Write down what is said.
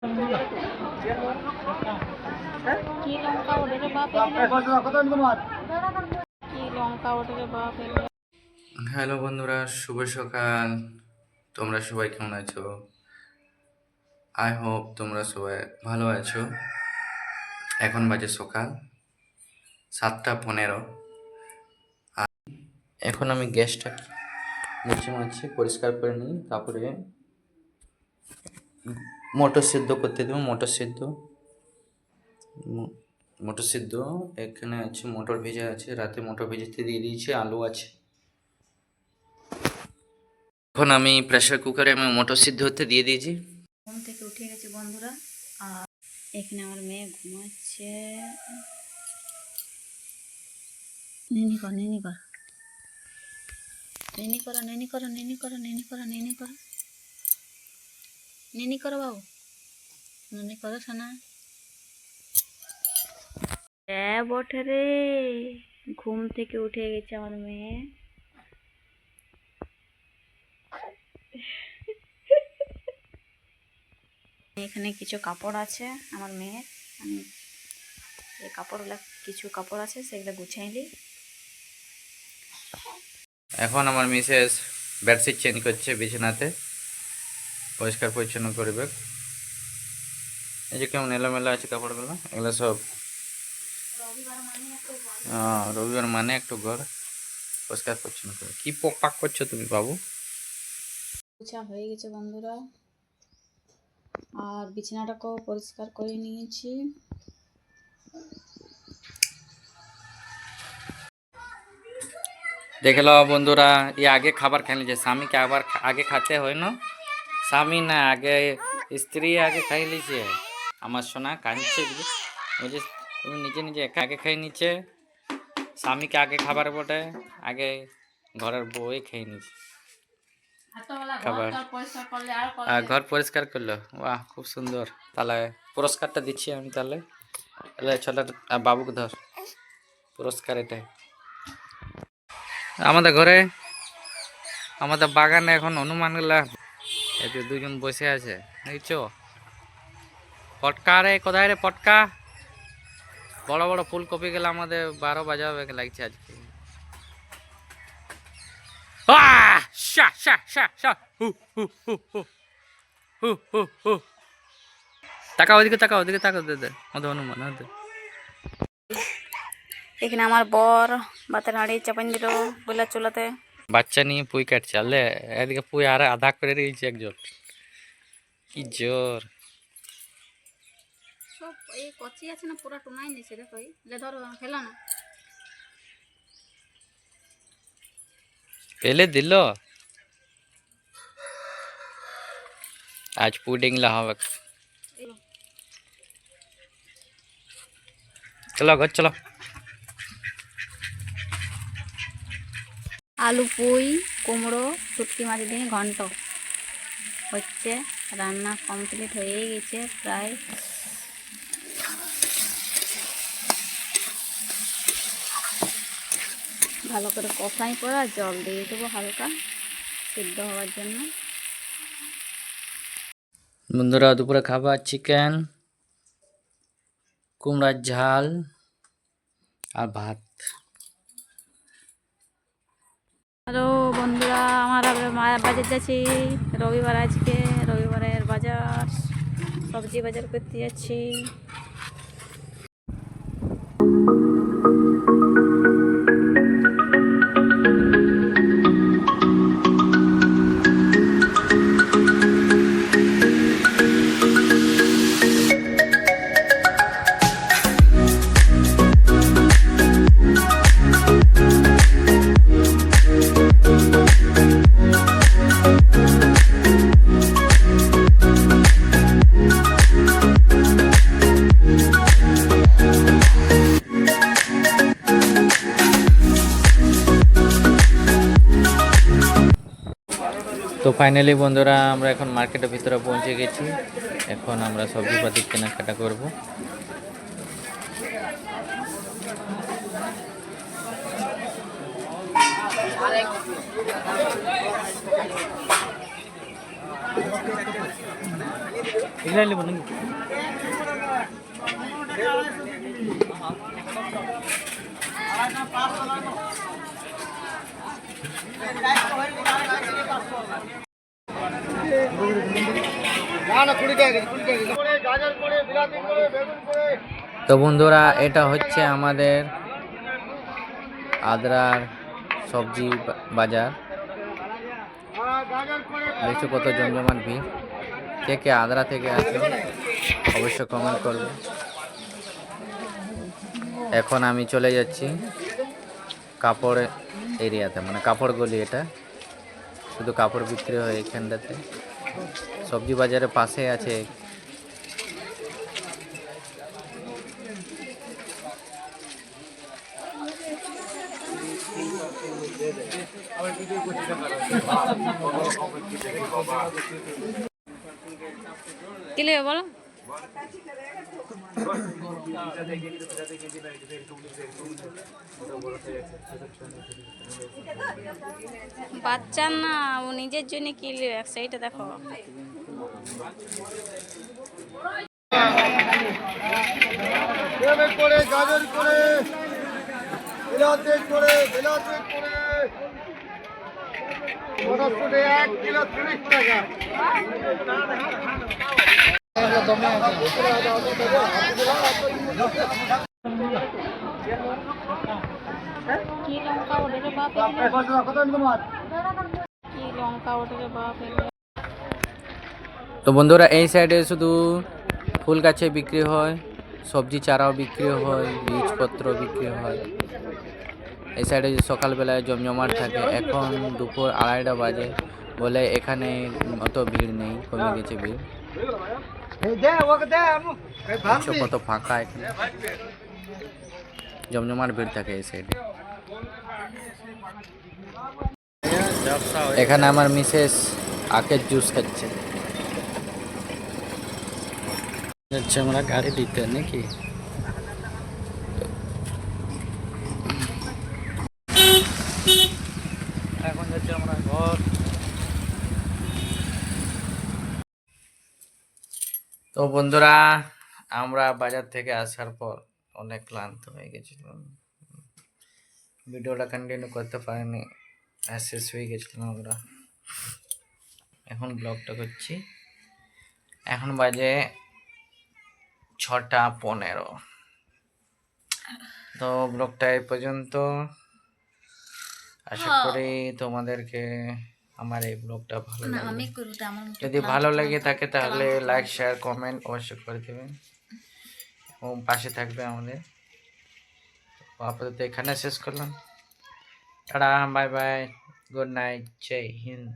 কি লঙ্কা ওঠে রে বাপ এগুলো? কি লঙ্কা ওঠে রে বাপ এগুলো? হ্যালো বন্ধুরা, শুভ সকাল। তোমরা সবাই কেমন আছো? আই হোপ তোমরা সবাই ভালো আছো। এখন বাজে সকাল 7:15। এখন আমি গ্যাসটা মুছে মাছি পরিষ্কার করে নিই, তারপরে মটর সিদ্ধ করতে দেবো। মটর সিদ্ধ এখানে আছে, মটর ভেজা আছে, রাতে মটর ভেজাতে দিয়ে দিয়েছি, আলু আছে। এখন আমি প্রেসার কুকারে মটর সিদ্ধ হতে দিয়ে দিয়েছি। ঘুম থেকে উঠে গেছে বন্ধুরা, আর এখানে আমার মেয়ে ঘুমাচ্ছে। নেনি কর নেনি কর নেনি করো নেনি করো নেনি করো নেনি করো নেনি করো নেনি করো বাবু, নেনি করো সোনা। বটে রে, ঘুম থেকে উঠে গেছে আমার মেয়ে। এখানে কিছু কাপড় আছে আমার মেয়ের, আমি এই কাপড়গুলো কিছু কাপড় আছে সেগুলো গুছিয়ে নিই। এখন আমার মিসেস বেডশিট চেঞ্জ করছে, বিছানাতে পরিষ্কার পরিচ্ছন্ন করবে। এই যে কেমন এলোমেলো আছে কাপড়গুলো, এগুলো সব রবিবার মানে একটু ঘর পরিষ্কার পরিচ্ছন্ন করবে। কি পাক করছো তুমি বাবু? গুছা হয়ে গেছে বন্ধুরা, আর বিছানাটাকেও পরিষ্কার করে নিয়েছি। দেখে লো বন্ধুরা, আগে খাবার খেয়ে নিয়েছে। স্বামীকে আবার আগে খেতে হয় না? স্বামী না, আগে স্ত্রী আগে খাই লিছে। আমার সোনা কাঁদছে, বুঝে তুমি নিজে নিজে একা আগে খেয়ে নিচ্ছে। স্বামীকে আগে খাবার বটে, আগে ঘরের বউই খেয়ে নিচ্ছে খাবার। আর ঘর পরিষ্কার করলো, বাহ খুব সুন্দর। তাহলে পুরস্কারটা দিচ্ছি আমি। তাহলে ছোট বাবুকে ধর, পুরস্কার এটাই। আমাদের ঘরে, আমাদের বাগানে এখন হনুমান গুলা এতে দুজন বসে আছে, দেখছো? পটকা রে, কোথায় রে পটকা? বড় বড় ফুলকপি গুলো আমাদের 12 বাজাবে লাগছে আজকে। তাকাও ওদিকে, তাকাও ওদিকে, তাকাও দে আমাদের হনুমান। এখানে আমার বর ভাতের হাঁড়ি চাপান দিল বইলা চুলাতে। বাচ্চা নিয়ে পুই কাটছে, আলে এদিকে পুই আর আধা করে রেখেছে একজন। কি জোর! সব এই কচি আছে না, পুরা টুনাই নিছে। দেখো লে ধরো, ফেলো না। ফেলে দিল। আজ পুডিং লা হবে। চলো ঘর চলো। আলু পুই কুমড়ো শুটকি মাছ দিয়ে ঘন্ট হচ্ছে, রান্না কমপ্লিট হয়ে গেছে প্রায়। ভালো করে কষাই করা, জল দিয়ে দেবো হালকা সিদ্ধ হওয়ার জন্য। বন্ধুরা দুপুরে খাবার চিকেন, কুমড়ার ঝাল আর ভাত। হ্যালো বন্ধুরা, আমার বাজার যাচ্ছি। রবিবার আজকে, রবিবারের বাজার, সবজি বাজার করতে যাচ্ছি। তো ফাইনালি বন্ধুরা, আমরা এখন মার্কেটের ভিতরে পৌঁছে গেছি। এখন আমরা সবজিপাতি কেনাকাটা করব। এগুলাই নেব নাকি? তো বন্ধুরা এটা হচ্ছে আমাদের আদ্রার সবজি বাজার। দেখছো কত জমজমাট ভিড়। কে কে আদ্রা থেকে আসো অবশ্য কমেন্ট করবে। এখন আমি চলে যাচ্ছি কাপড় এরিয়াতে, মানে কাপড় গলি। এটা শুধু কাপড় বিক্রি হয় এখানটাতে। সবজি বাজারের পাশে আছে। কি নেবে বলো? বাচ্চার না, ও নিজের জন্য কি নেবে সেইটা দেখো। করে গাজর করে বিলাতে করে বিলাতে করে মটরশুঁটি 1 কিলো 30 টাকা। কি লঙ্কা ওঠে রে বাপ, কি লঙ্কা ওঠে রে বাপ। তো বন্ধুরা এই সাইডে শুধু ফুল গাছে বিক্রি হয়, সবজি চারাও বিক্রি হয়, বীজপত্র বিক্রি হয়। এই সাইডে সকালবেলায় জমজমাট থাকে। এখন দুপুর 2:30 বাজে বলে এখানে অত ভিড় নেই, কমে গেছে ভিড়। দেখছো কত ফাঁকা এখানে, জমজমাট ভিড় থাকে এই সাইডে। এখানে আমার মিসেস আখের জুস খাচ্ছে। যাচ্ছে আমরা গাড়ি দিতে নাকি। এখন যাচ্ছে আমরা ঘর। তো বন্ধুরা আমরা বাজার থেকে আসার পর অনেক ক্লান্ত হয়ে গেছিলাম, ভিডিওটা কন্টিনিউ করতে পারিনি, শেষ হয়ে গেছিলাম আমরা। এখন ব্লগটা করছি। এখন বাজে 6:15। তো ব্লগটা এই পর্যন্ত। আশা করি তোমাদেরকে আমার এই ব্লগটা ভালো লাগবে। যদি ভালো লেগে থাকে তাহলে লাইক শেয়ার কমেন্ট অবশ্যই করে দেবেন এবং পাশে থাকবে আমাদের। আপাতত এখানে শেষ করলাম। Tata, bye bye, good night, Jai Hind.